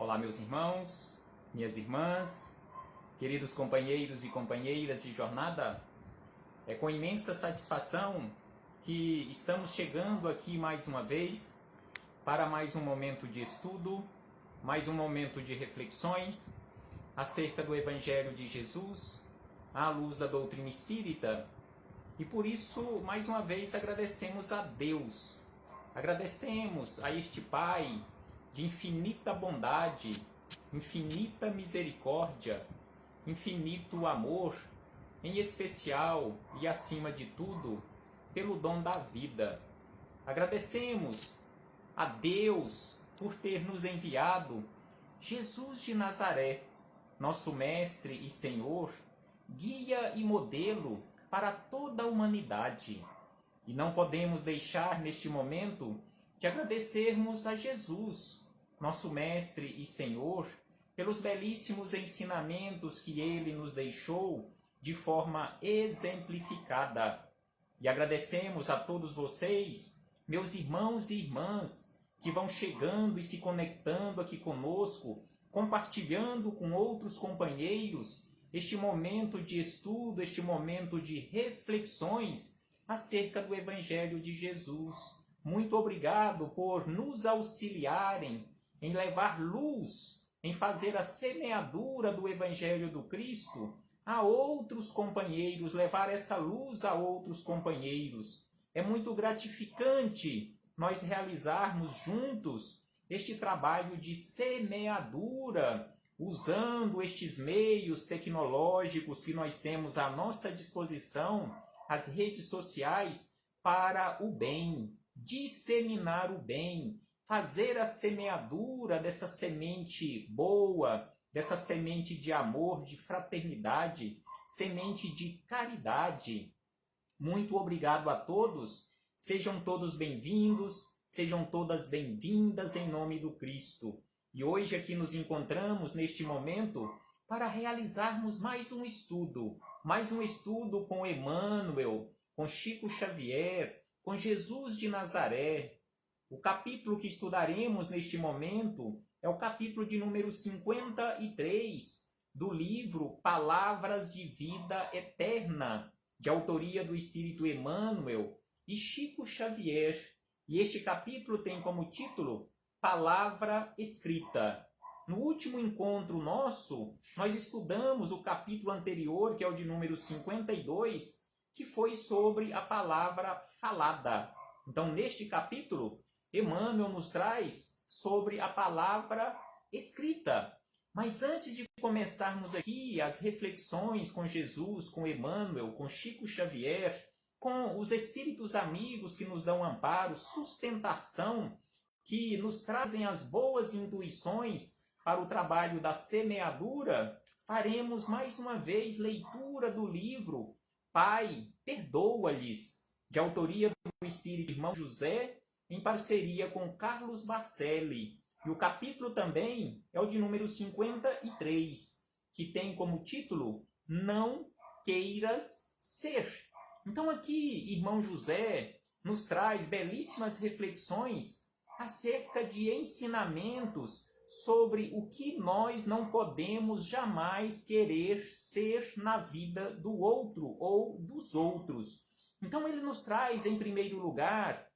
Olá, meus irmãos, minhas irmãs, queridos companheiros e companheiras de jornada. É com imensa satisfação que estamos chegando aqui mais uma vez para mais um momento de estudo, mais um momento de reflexões acerca do Evangelho de Jesus, à luz da doutrina espírita. E por isso, mais uma vez, agradecemos a Deus, agradecemos a este Pai de infinita bondade, infinita misericórdia, infinito amor, em especial e acima de tudo, pelo dom da vida. Agradecemos a Deus por ter nos enviado Jesus de Nazaré, nosso Mestre e Senhor, guia e modelo para toda a humanidade. E não podemos deixar neste momento de agradecermos a Jesus, nosso Mestre e Senhor, pelos belíssimos ensinamentos que Ele nos deixou de forma exemplificada. E agradecemos a todos vocês, meus irmãos e irmãs, que vão chegando e se conectando aqui conosco, compartilhando com outros companheiros este momento de estudo, este momento de reflexões acerca do Evangelho de Jesus. Muito obrigado por nos auxiliarem em levar luz, em fazer a semeadura do Evangelho do Cristo a outros companheiros, levar essa luz a outros companheiros. É muito gratificante nós realizarmos juntos este trabalho de semeadura, usando estes meios tecnológicos que nós temos à nossa disposição, as redes sociais, para o bem, disseminar o bem, fazer a semeadura dessa semente boa, dessa semente de amor, de fraternidade, semente de caridade. Muito obrigado a todos, sejam todos bem-vindos, sejam todas bem-vindas em nome do Cristo. E hoje aqui nos encontramos neste momento para realizarmos mais um estudo com Emmanuel, com Chico Xavier, com Jesus de Nazaré. O capítulo que estudaremos neste momento é o capítulo de número 53 do livro Palavras de Vida Eterna, de autoria do Espírito Emmanuel e Chico Xavier. E este capítulo tem como título Palavra Escrita. No último encontro nosso, nós estudamos o capítulo anterior, que é o de número 52, que foi sobre a palavra falada. Então, neste capítulo, Emmanuel nos traz sobre a palavra escrita. Mas antes de começarmos aqui as reflexões com Jesus, com Emmanuel, com Chico Xavier, com os espíritos amigos que nos dão amparo, sustentação, que nos trazem as boas intuições para o trabalho da semeadura, faremos mais uma vez leitura do livro Pai, Perdoa-lhes, de autoria do Espírito Irmão José, em parceria com Carlos Bacelli. E o capítulo também é o de número 53, que tem como título Não Queiras Ser. Então aqui, Irmão José nos traz belíssimas reflexões acerca de ensinamentos sobre o que nós não podemos jamais querer ser na vida do outro ou dos outros. Então ele nos traz, em primeiro lugar,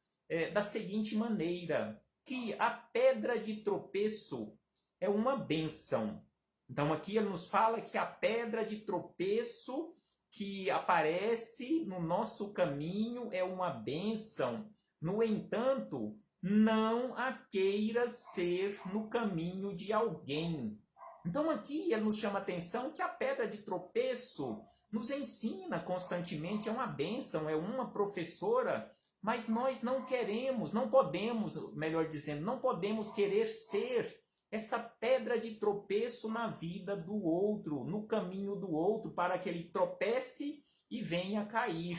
da seguinte maneira, que a pedra de tropeço é uma bênção. Então aqui ele nos fala que a pedra de tropeço que aparece no nosso caminho é uma bênção. No entanto, não a queira ser no caminho de alguém. Então aqui ele nos chama a atenção que a pedra de tropeço nos ensina constantemente, é uma bênção, é uma professora, mas nós não queremos, não podemos, melhor dizendo, não podemos querer ser esta pedra de tropeço na vida do outro, no caminho do outro, para que ele tropece e venha a cair.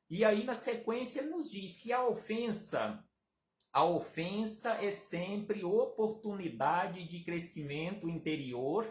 E aí na sequência ele nos diz que a ofensa é sempre oportunidade de crescimento interior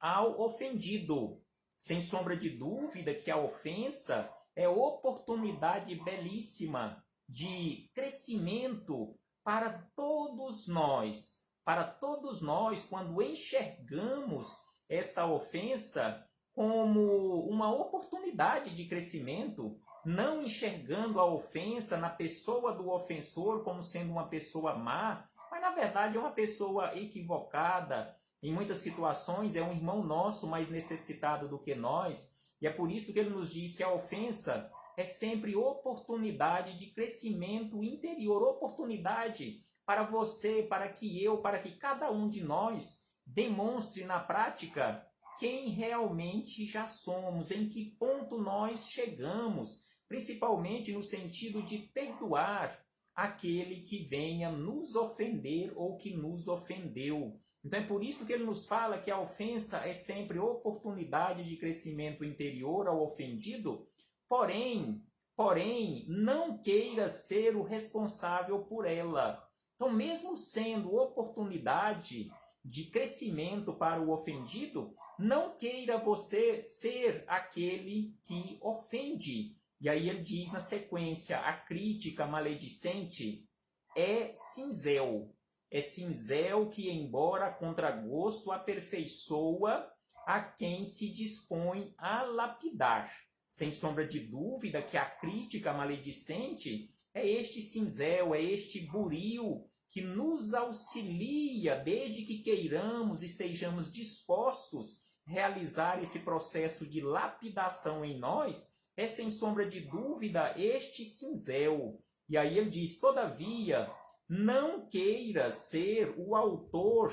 ao ofendido. Sem sombra de dúvida que a ofensa é oportunidade belíssima de crescimento para todos nós. para todos nós quando enxergamos esta ofensa como uma oportunidade de crescimento, não enxergando a ofensa na pessoa do ofensor como sendo uma pessoa má, mas na verdade é uma pessoa equivocada. Em muitas situações é um irmão nosso mais necessitado do que nós, e é por isso que ele nos diz que a ofensa é sempre oportunidade de crescimento interior, oportunidade para você, para que eu, para que cada um de nós demonstre na prática quem realmente já somos, em que ponto nós chegamos, principalmente no sentido de perdoar aquele que venha nos ofender ou que nos ofendeu. Então é por isso que ele nos fala que a ofensa é sempre oportunidade de crescimento interior ao ofendido, porém, não queira ser o responsável por ela. Então, mesmo sendo oportunidade de crescimento para o ofendido, não queira você ser aquele que ofende. E aí ele diz na sequência, a crítica maledicente é cinzel. É cinzel que, embora a contragosto, aperfeiçoa a quem se dispõe a lapidar. Sem sombra de dúvida que a crítica maledicente é este cinzel, é este buril que nos auxilia desde que queiramos, estejamos dispostos a realizar esse processo de lapidação em nós, é sem sombra de dúvida este cinzel. E aí ele diz, todavia, não queira ser o autor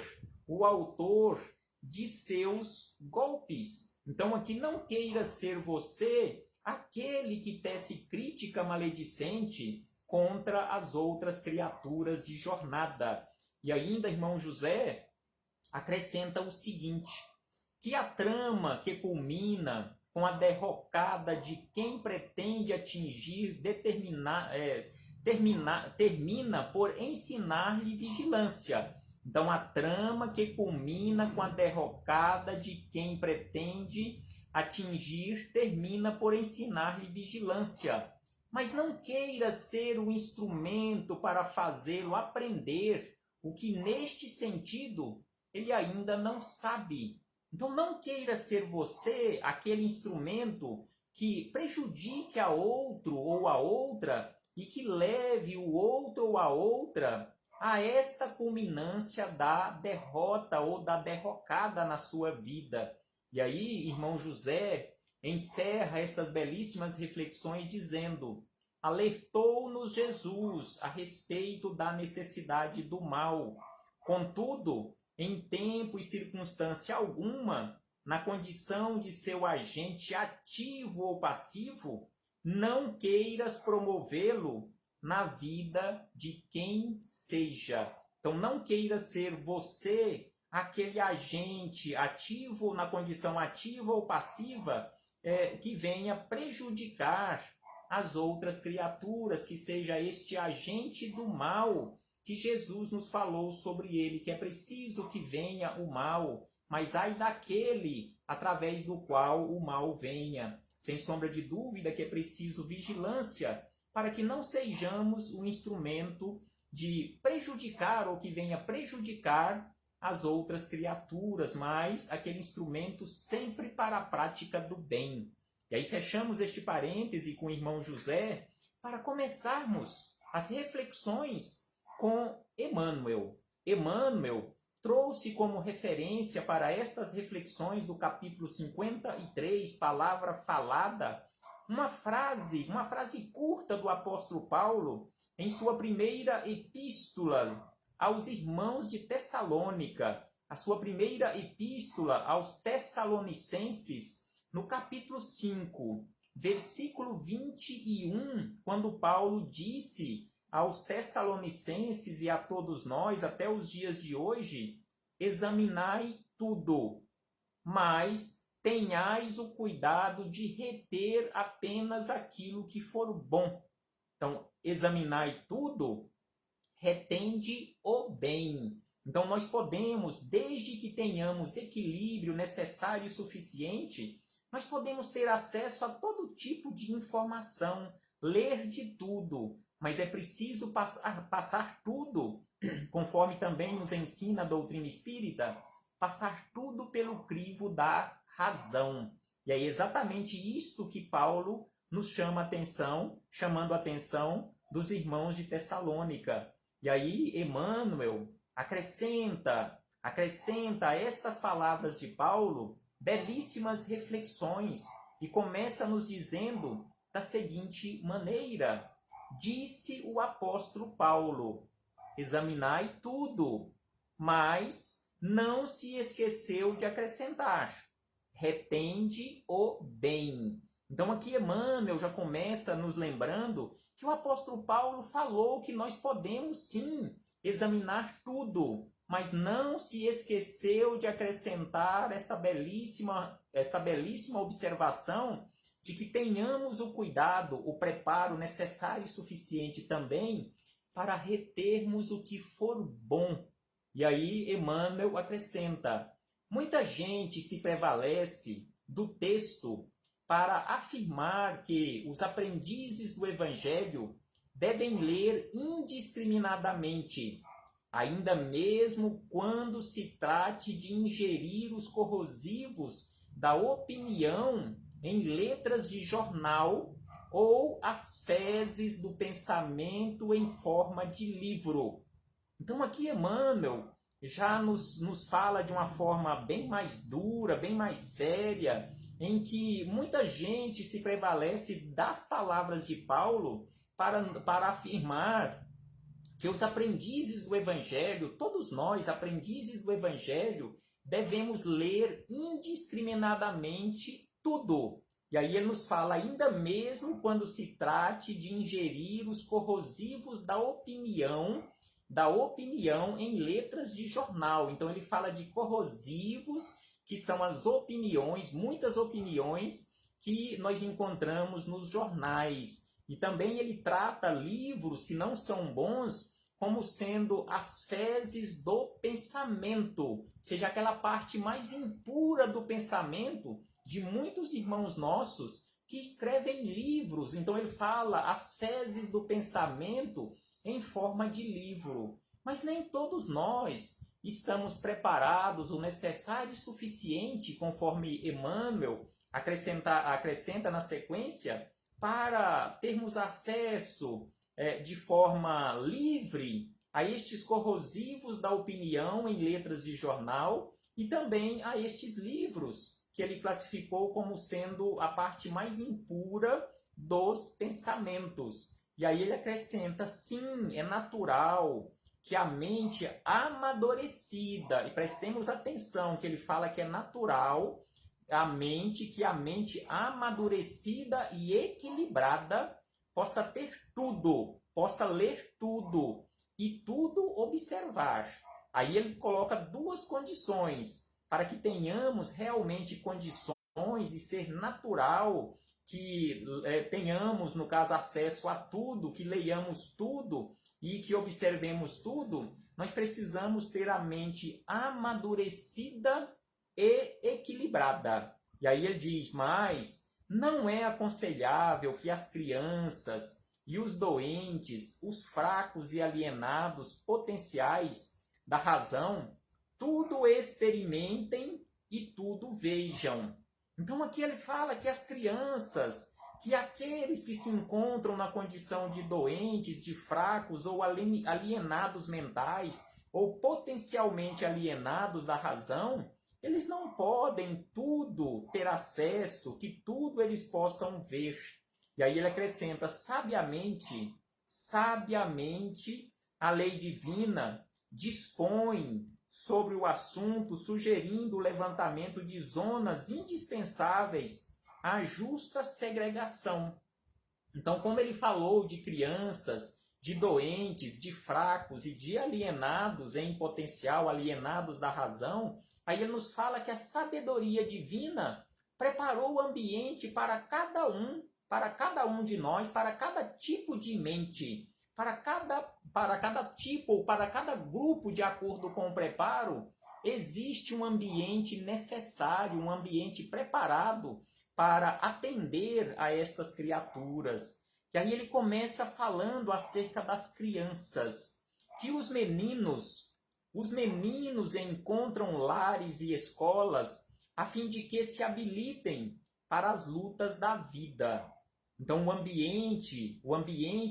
de seus golpes. Então aqui não queira ser você aquele que tece crítica maledicente contra as outras criaturas de jornada. E ainda, irmão José acrescenta o seguinte, que a trama que culmina com a derrocada de quem pretende atingir termina por ensinar-lhe vigilância. Então, a trama que culmina com a derrocada de quem pretende atingir termina por ensinar-lhe vigilância. Mas não queira ser o instrumento para fazê-lo aprender o que, neste sentido, ele ainda não sabe. Então, não queira ser você aquele instrumento que prejudique a outro ou a outra e que leve o outro ou a outra a esta culminância da derrota ou da derrocada na sua vida. E aí, irmão José encerra estas belíssimas reflexões dizendo, alertou-nos Jesus a respeito da necessidade do mal. Contudo, em tempo e circunstância alguma, na condição de seu agente ativo ou passivo, não queiras promovê-lo na vida de quem seja. Então, não queira ser você aquele agente ativo, na condição ativa ou passiva, que venha prejudicar as outras criaturas, que seja este agente do mal que Jesus nos falou sobre ele, que é preciso que venha o mal, mas ai daquele através do qual o mal venha. Sem sombra de dúvida que é preciso vigilância para que não sejamos o instrumento de prejudicar ou que venha prejudicar as outras criaturas, mas aquele instrumento sempre para a prática do bem. E aí fechamos este parêntese com o irmão José para começarmos as reflexões com Emmanuel. Emmanuel trouxe como referência para estas reflexões do capítulo 53, Palavra Falada, uma frase curta do apóstolo Paulo em sua primeira epístola aos irmãos de Tessalônica, a sua primeira epístola aos Tessalonicenses, no capítulo 5, versículo 21, quando Paulo disse aos Tessalonicenses e a todos nós, até os dias de hoje, examinai tudo, mas tenhais o cuidado de reter apenas aquilo que for bom. Então, examinai tudo, retende o bem. Então, nós podemos, desde que tenhamos equilíbrio necessário e suficiente, nós podemos ter acesso a todo tipo de informação, ler de tudo, mas é preciso passar tudo conforme também nos ensina a doutrina espírita, passar tudo pelo crivo da razão. E é exatamente isto que Paulo nos chama a atenção, chamando a atenção dos irmãos de Tessalônica. E aí Emmanuel acrescenta a estas palavras de Paulo belíssimas reflexões e começa nos dizendo da seguinte maneira: disse o apóstolo Paulo, examinai tudo, mas não se esqueceu de acrescentar, retende o bem. Então aqui Emmanuel já começa nos lembrando que o apóstolo Paulo falou que nós podemos sim examinar tudo, mas não se esqueceu de acrescentar esta belíssima observação de que tenhamos o cuidado, o preparo necessário e suficiente também para retermos o que for bom. E aí Emmanuel acrescenta: muita gente se prevalece do texto para afirmar que os aprendizes do Evangelho devem ler indiscriminadamente, ainda mesmo quando se trate de ingerir os corrosivos da opinião em letras de jornal ou as fezes do pensamento em forma de livro. Então aqui Emmanuel já nos fala de uma forma bem mais dura, bem mais séria, em que muita gente se prevalece das palavras de Paulo para afirmar que os aprendizes do Evangelho, todos nós, aprendizes do Evangelho, devemos ler indiscriminadamente tudo. E aí ele nos fala, ainda mesmo quando se trate de ingerir os corrosivos da opinião em letras de jornal. Então ele fala de corrosivos, que são as opiniões, muitas opiniões que nós encontramos nos jornais. E também ele trata livros que não são bons como sendo as fezes do pensamento, ou seja, aquela parte mais impura do pensamento de muitos irmãos nossos que escrevem livros. Então ele fala as fezes do pensamento em forma de livro. Mas nem todos nós estamos preparados o necessário e suficiente, conforme Emmanuel acrescenta na sequência, para termos acesso de forma livre a estes corrosivos da opinião em letras de jornal e também a estes livros que ele classificou como sendo a parte mais impura dos pensamentos. E aí ele acrescenta, sim, é natural que a mente amadurecida, e prestemos atenção que ele fala que é natural, que a mente amadurecida e equilibrada possa ter tudo, possa ler tudo e tudo observar. Aí ele coloca duas condições para que tenhamos realmente condições de ser natural, que tenhamos, no caso, acesso a tudo, que leiamos tudo e que observemos tudo. Nós precisamos ter a mente amadurecida e equilibrada. E aí ele diz, mas não é aconselhável que as crianças e os doentes, os fracos e alienados potenciais da razão, tudo experimentem e tudo vejam. Então aqui ele fala que as crianças, que aqueles que se encontram na condição de doentes, de fracos ou alienados mentais, ou potencialmente alienados da razão, eles não podem tudo ter acesso, que tudo eles possam ver. E aí ele acrescenta, sabiamente, a lei divina dispõe sobre o assunto, sugerindo o levantamento de zonas indispensáveis à justa segregação. Então, como ele falou de crianças, de doentes, de fracos e de alienados em potencial, alienados da razão, aí ele nos fala que a sabedoria divina preparou o ambiente para cada um de nós, para cada tipo de mente, para cada tipo ou para cada grupo, de acordo com o preparo, existe um ambiente necessário, um ambiente preparado para atender a estas criaturas. E aí ele começa falando acerca das crianças, que os meninos encontram lares e escolas a fim de que se habilitem para as lutas da vida. Então, o ambiente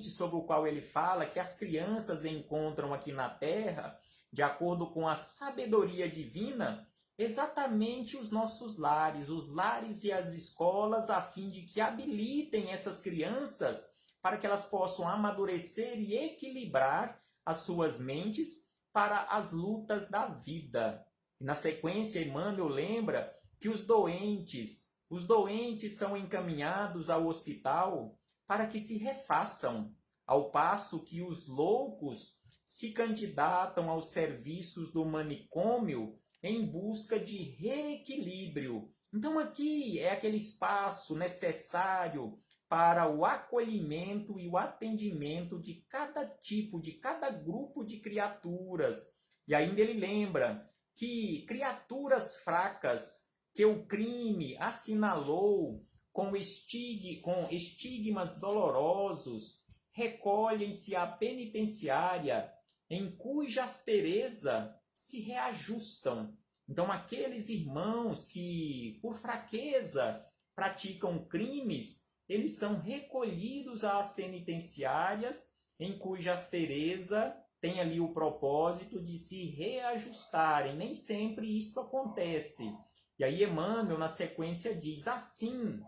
sobre o qual ele fala que as crianças encontram aqui na Terra, de acordo com a sabedoria divina, exatamente os nossos lares, os lares e as escolas, a fim de que habilitem essas crianças para que elas possam amadurecer e equilibrar as suas mentes para as lutas da vida. E na sequência, Emmanuel lembra que os doentes são encaminhados ao hospital para que se refaçam, ao passo que os loucos se candidatam aos serviços do manicômio em busca de reequilíbrio. Então aqui é aquele espaço necessário para o acolhimento e o atendimento de cada tipo, de cada grupo de criaturas. E ainda ele lembra que criaturas fracas que o crime assinalou com estigmas dolorosos recolhem-se à penitenciária, em cuja aspereza se reajustam. Então, aqueles irmãos que, por fraqueza, praticam crimes, eles são recolhidos às penitenciárias, em cuja aspereza tem ali o propósito de se reajustarem. Nem sempre isto acontece. E aí Emmanuel, na sequência, diz: assim,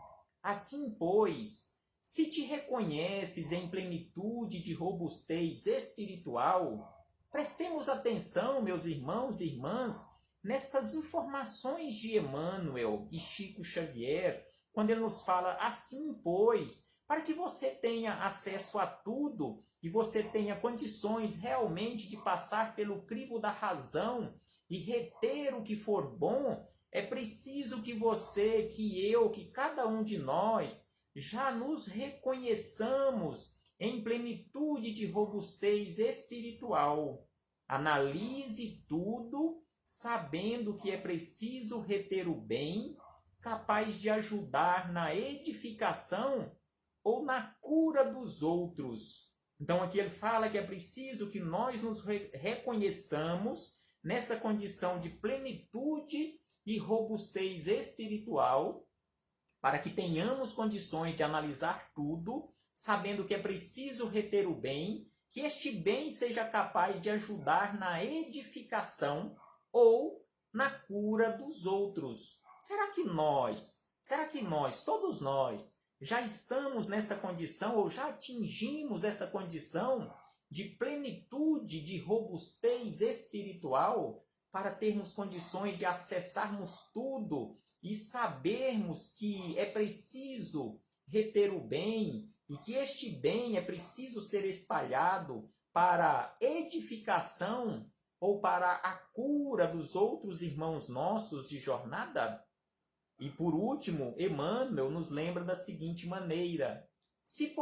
pois, se te reconheces em plenitude de robustez espiritual, prestemos atenção, meus irmãos e irmãs, nestas informações de Emmanuel e Chico Xavier, quando ele nos fala assim, pois, para que você tenha acesso a tudo e você tenha condições realmente de passar pelo crivo da razão e reter o que for bom, é preciso que você, que eu, que cada um de nós já nos reconheçamos em plenitude de robustez espiritual. Analise tudo, sabendo que é preciso reter o bem, capaz de ajudar na edificação ou na cura dos outros. Então aqui ele fala que é preciso que nós nos reconheçamos nessa condição de plenitude e robustez espiritual, para que tenhamos condições de analisar tudo, sabendo que é preciso reter o bem, que este bem seja capaz de ajudar na edificação ou na cura dos outros. Será que nós, todos nós, já estamos nesta condição ou já atingimos esta condição de plenitude, de robustez espiritual, para termos condições de acessarmos tudo e sabermos que é preciso reter o bem e que este bem é preciso ser espalhado para edificação ou para a cura dos outros irmãos nossos de jornada? E por último, Emmanuel nos lembra da seguinte maneira: se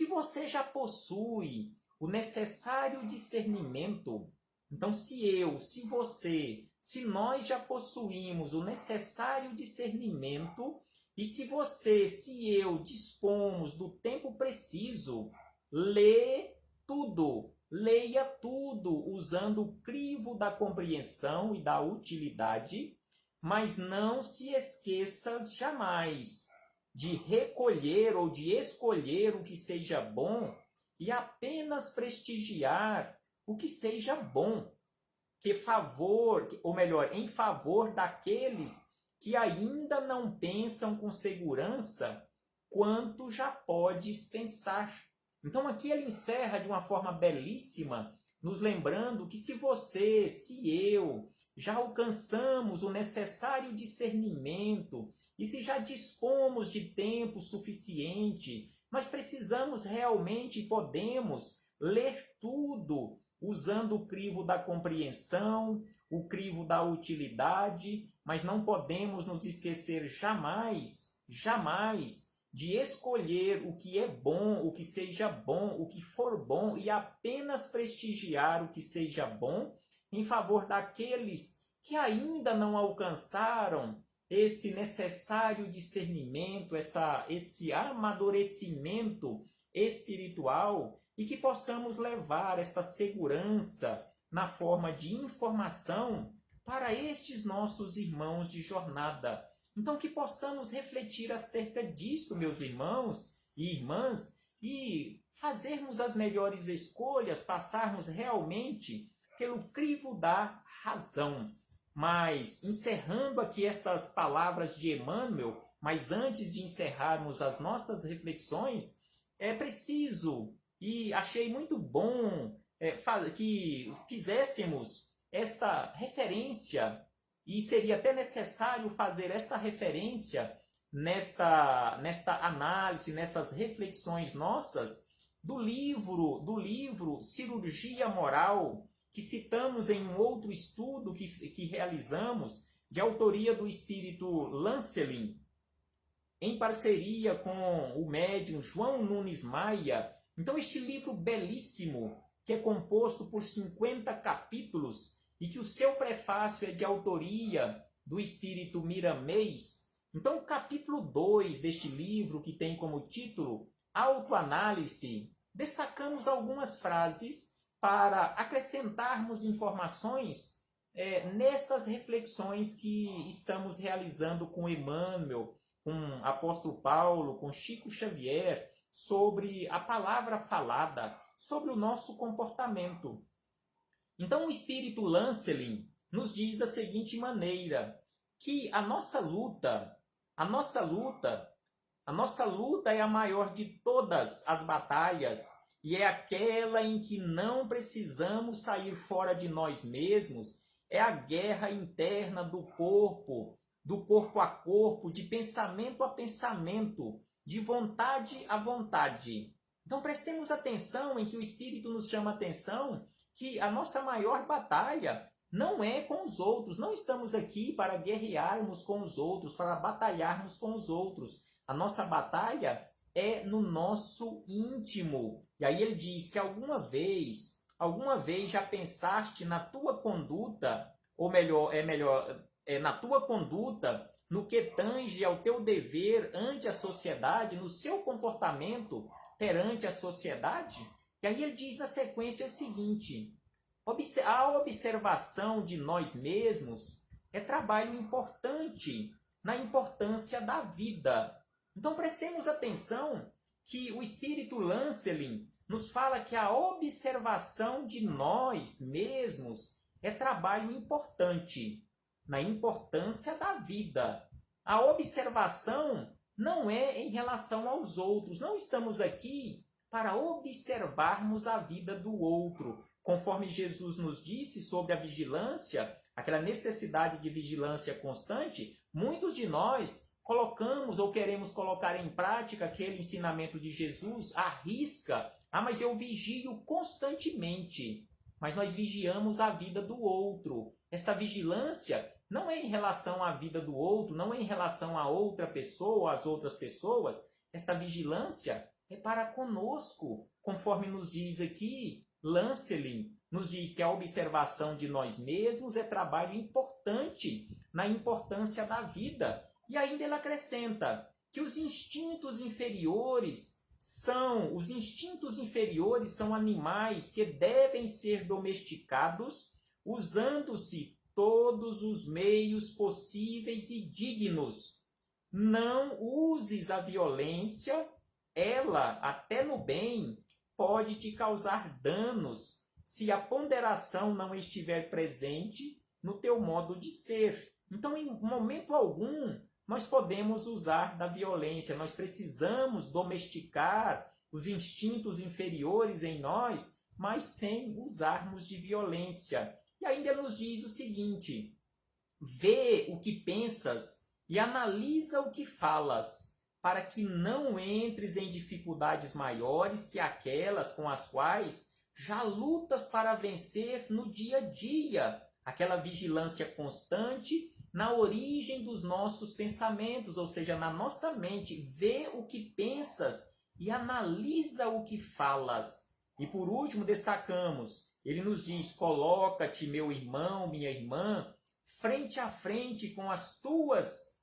você já possui o necessário discernimento, então se você, se nós já possuímos o necessário discernimento, e se você, se eu dispomos do tempo preciso, leia tudo, usando o crivo da compreensão e da utilidade, mas não se esqueças jamais de recolher ou de escolher o que seja bom e apenas prestigiar o que seja bom, em favor daqueles que ainda não pensam com segurança quanto já podes pensar. Então aqui ele encerra de uma forma belíssima, nos lembrando que se você, se eu, já alcançamos o necessário discernimento e se já dispomos de tempo suficiente, mas precisamos realmente e podemos ler tudo usando o crivo da compreensão, o crivo da utilidade, mas não podemos nos esquecer jamais de escolher o que é bom, o que seja bom, o que for bom e apenas prestigiar o que seja bom em favor daqueles que ainda não alcançaram esse necessário discernimento, esse amadurecimento espiritual e que possamos levar esta segurança na forma de informação para estes nossos irmãos de jornada. Então, que possamos refletir acerca disto, meus irmãos e irmãs, e fazermos as melhores escolhas, passarmos realmente pelo crivo da razão. Mas, encerrando aqui estas palavras de Emmanuel, mas antes de encerrarmos as nossas reflexões, é preciso, e achei muito bom que fizéssemos esta referência, e seria até necessário fazer esta referência nesta análise, nestas reflexões nossas, do livro Cirurgia Moral, que citamos em um outro estudo que realizamos, de autoria do espírito Lancelin, em parceria com o médium João Nunes Maia. Então, este livro belíssimo, que é composto por 50 capítulos, e que o seu prefácio é de autoria do espírito Miramês. Então, o capítulo 2 deste livro, que tem como título Autoanálise, destacamos algumas frases para acrescentarmos informações nestas reflexões que estamos realizando com Emmanuel, com o apóstolo Paulo, com Chico Xavier, sobre a palavra falada, sobre o nosso comportamento. Então, o espírito Lancelin nos diz da seguinte maneira, que a nossa luta é a maior de todas as batalhas, e é aquela em que não precisamos sair fora de nós mesmos, é a guerra interna do corpo a corpo, de pensamento a pensamento, de vontade a vontade. Então prestemos atenção em que o Espírito nos chama a atenção que a nossa maior batalha não é com os outros. Não estamos aqui para guerrearmos com os outros, para batalharmos com os outros. A nossa batalha é no nosso íntimo. E aí ele diz que alguma vez já pensaste na tua conduta, ou na tua conduta, no que tange ao teu dever ante a sociedade, no seu comportamento perante a sociedade? E aí ele diz na sequência o seguinte: a observação de nós mesmos é trabalho importante na importância da vida. Então prestemos atenção que o espírito Lancelin nos fala que a observação de nós mesmos é trabalho importante na importância da vida. A observação não é em relação aos outros. Não estamos aqui para observarmos a vida do outro. Conforme Jesus nos disse sobre a vigilância, aquela necessidade de vigilância constante, muitos de nós colocamos ou queremos colocar em prática aquele ensinamento de Jesus à risca. Mas eu vigio constantemente. Mas nós vigiamos a vida do outro. Esta vigilância não é em relação à vida do outro, não é em relação a outra pessoa ou às outras pessoas. Esta vigilância é para conosco, conforme nos diz aqui Lancelin, nos diz que a observação de nós mesmos é trabalho importante na importância da vida. E ainda ele acrescenta que os instintos inferiores são animais que devem ser domesticados, usando-se todos os meios possíveis e dignos. Não uses a violência, ela, até no bem, pode te causar danos se a ponderação não estiver presente no teu modo de ser. Então, em momento algum, nós podemos usar da violência. Nós precisamos domesticar os instintos inferiores em nós, mas sem usarmos de violência. E ainda ele nos diz o seguinte: vê o que pensas e analisa o que falas, para que não entres em dificuldades maiores que aquelas com as quais já lutas para vencer no dia a dia. Aquela vigilância constante na origem dos nossos pensamentos, ou seja, na nossa mente. Vê o que pensas e analisa o que falas. E por último destacamos, ele nos diz: coloca-te, meu irmão, minha irmã, frente a frente com as tuas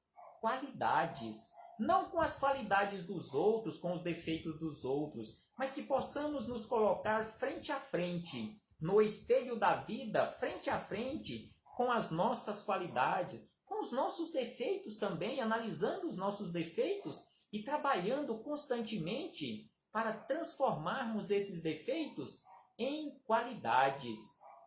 qualidades. não com as qualidades dos outros, com os defeitos dos outros, mas que possamos nos colocar frente a frente, no espelho da vida, frente a frente, com as nossas qualidades, com os nossos defeitos também, analisando os nossos defeitos e trabalhando constantemente para transformarmos esses defeitos em qualidades.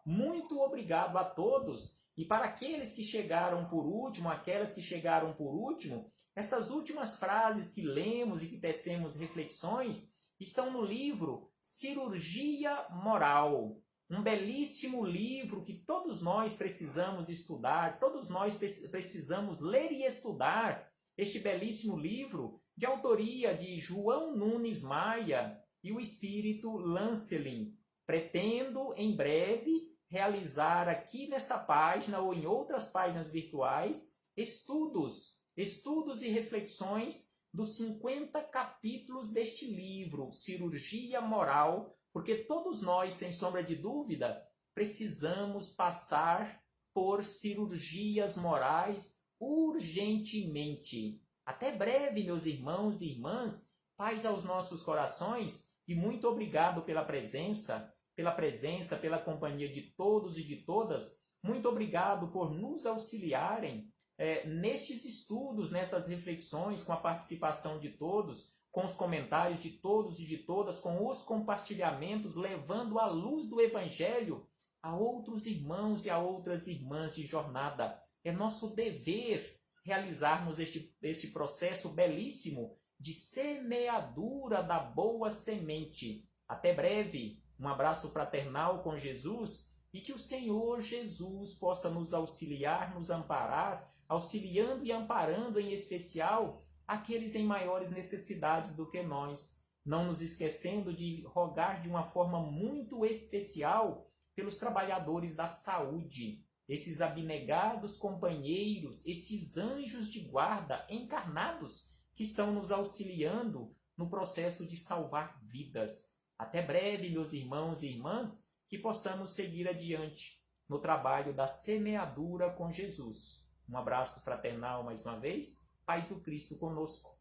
Muito obrigado a todos. E para aqueles que chegaram por último, aquelas que chegaram por último, estas últimas frases que lemos e que tecemos reflexões estão no livro Cirurgia Moral. Um belíssimo livro que todos nós precisamos estudar, todos nós precisamos ler e estudar. Este belíssimo livro, de autoria de João Nunes Maia e o espírito Lancelin. Pretendo, em breve, realizar aqui nesta página ou em outras páginas virtuais estudos e reflexões dos 50 capítulos deste livro, Cirurgia Moral, porque todos nós, sem sombra de dúvida, precisamos passar por cirurgias morais urgentemente. Até breve, meus irmãos e irmãs, paz aos nossos corações e muito obrigado pela presença, pela companhia de todos e de todas. Muito obrigado por nos auxiliarem nestes estudos, nessas reflexões, com a participação de todos, com os comentários de todos e de todas, com os compartilhamentos, levando a luz do Evangelho a outros irmãos e a outras irmãs de jornada. É nosso dever realizarmos este processo belíssimo de semeadura da boa semente. Até breve, um abraço fraternal com Jesus e que o Senhor Jesus possa nos auxiliar, nos amparar, auxiliando e amparando em especial aqueles em maiores necessidades do que nós, não nos esquecendo de rogar de uma forma muito especial pelos trabalhadores da saúde, esses abnegados companheiros, estes anjos de guarda encarnados que estão nos auxiliando no processo de salvar vidas. Até breve, meus irmãos e irmãs, que possamos seguir adiante no trabalho da semeadura com Jesus. Um abraço fraternal mais uma vez, paz do Cristo conosco.